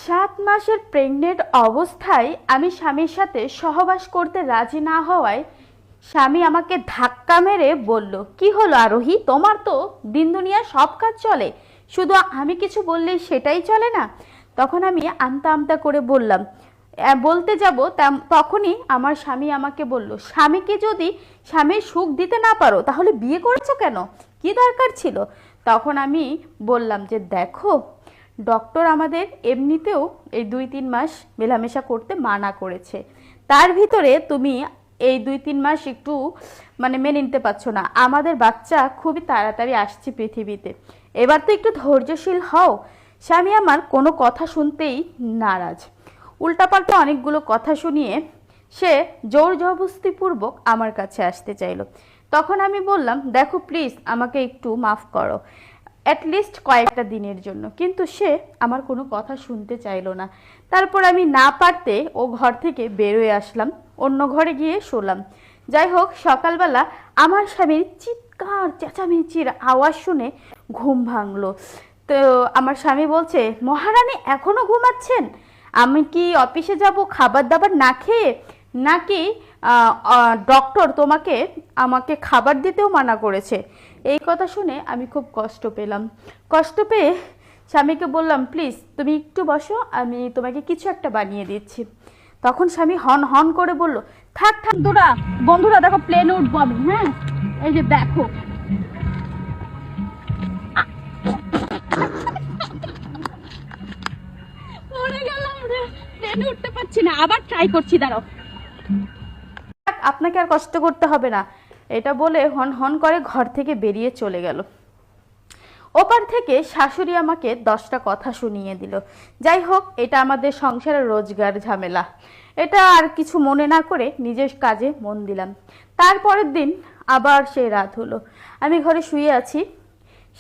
7 মাসের প্রেগনেন্ট অবস্থায় আমি স্বামীর সাথে সহবাস করতে রাজি না হওয়ায় স্বামী আমাকে ধাক্কা মেরে বলল, কি হলো আরোহী, তোমার তো দিন দুনিয়া সব কাজ চলে, শুধু আমি কিছু বললেই সেটাই চলে না? তখন আমি আমতা আমতা করে বললাম, বলতে যাব তখনই আমার স্বামী আমাকে বলল, স্বামীকে যদি স্বামীর সুখ দিতে না পারো তাহলে বিয়ে করেছো কেন, কি দরকার ছিল? তখন আমি বললাম যে দেখো, ডক্টর আমাদের এমনিতেও এই 2-3 মাস মেলামেশা করতে মানা করেছে, তার ভিতরে তুমি এই 2-3 মাস একটু মেনে নিতে পারছো না, আমাদের বাচ্চা খুবই তাড়াতাড়ি আসছে পৃথিবীতে, এবার তো একটু ধৈর্যশীল হও। স্বামী আমার কোনো কথা শুনতেই নারাজ, উল্টাপাল্টা অনেকগুলো কথা শুনিয়ে সে জোর জবরদস্তিপূর্বক আমার কাছে আসতে চাইলো। তখন আমি বললাম, দেখো প্লিজ আমাকে একটু মাফ করো, অ্যাটলিস্ট কয়েকটা দিনের জন্য। কিন্তু সে আমার কোনো কথা শুনতে চাইলো না। তারপর আমি না পারতে ও ঘর থেকে বেরোয় আসলাম, অন্য ঘরে গিয়ে শোলাম। যাই হোক, সকালবেলা আমার স্বামীর চিৎকার চেঁচামেচির আওয়াজ শুনে ঘুম ভাঙলো। তো আমার স্বামী বলছে, মহারানী এখনো ঘুমাচ্ছেন? আমি কি অফিসে যাব খাবার দাবার না খেয়ে, নাকি ডক্টর আমাকে খাবার দিতেও মানা করেছে? এই কথা শুনে আমি খুব কষ্ট পেলাম। কষ্ট পেয়ে স্বামীকে বললাম, প্লিজ তুমি একটু বসো, আমি তোমাকে কিছু একটা বানিয়ে দিচ্ছি। তখন স্বামী হন হন করে বলল, থাক থাক বন্ধুরা দেখো প্লেনে উঠবো আমি, হ্যাঁ এই যে দেখো। প্লেনে উঠতে পারছি না, আবার ট্রাই করছি, দাঁড়াও। আপনাকে আর কষ্ট করতে হবে না, এটা বলে হন হন করে ঘর থেকে বেরিয়ে চলে গেল। ওপার থেকে শাশুড়ি আমাকে 10টা কথা শুনিয়ে দিল। যাই হোক, এটা আমাদের সংসারের রোজগার ঝামেলা, এটা আর কিছু মনে না করে নিজের কাজে মন দিলাম। তারপরের দিন আবার সেই রাত হলো, আমি ঘরে শুয়ে আছি,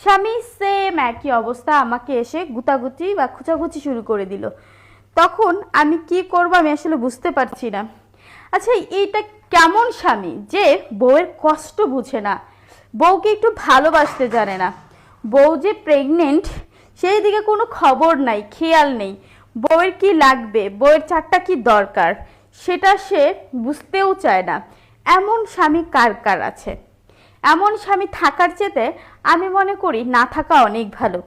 স্বামী সেম একই অবস্থা, আমাকে এসে গুতাগুতি বা খুচাখুচি শুরু করে দিল। তখন আমি কি করব আমি আসলে বুঝতে পারছি না। আচ্ছা, এইটা কেমন স্বামী যে বউয়ের কষ্ট বুঝে না, বউকে একটু ভালোবাসতে জানে না? বউ যে প্রেগনেন্ট সেই দিকে কোনো খবর নাই, খেয়াল নেই, বউয়ের কি লাগবে, বউয়ের চারটা কি দরকার সেটা সে বুঝতেও চায় না। এমন স্বামী কার কার আছে? এমন স্বামী থাকার চেয়ে আমি মনে করি না থাকা অনেক ভালো।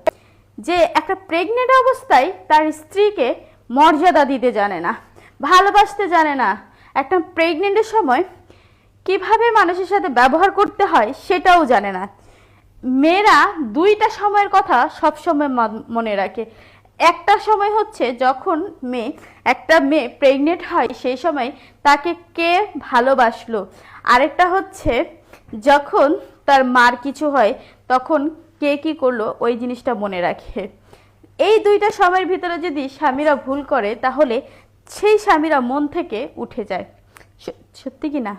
যে একটা প্রেগনেন্ট অবস্থায় তার স্ত্রীকে মর্যাদা দিতে জানে না, ভালোবাসতে জানে না, একটা প্রেগনেন্টের সময় কিভাবে মানুষের সাথে ব্যবহার করতে হয় সেটাও জানে না। মেয়েরা 2টা সময়ের কথা সবসময় মনে রাখে। একটা সময় হচ্ছে যখন একটা মেয়ে প্রেগনেন্ট হয়, সেই সময় তাকে কে ভালোবাসলো। আরেকটা হচ্ছে যখন তার মার কিছু হয় তখন কে কি করলো, ওই জিনিসটা মনে রাখে। এই 2টা সময়ের ভিতরে যদি স্বামীরা ভুল করে তাহলে সেই স্বামীরা মন থেকে উঠে যায়। সত্যি কি না?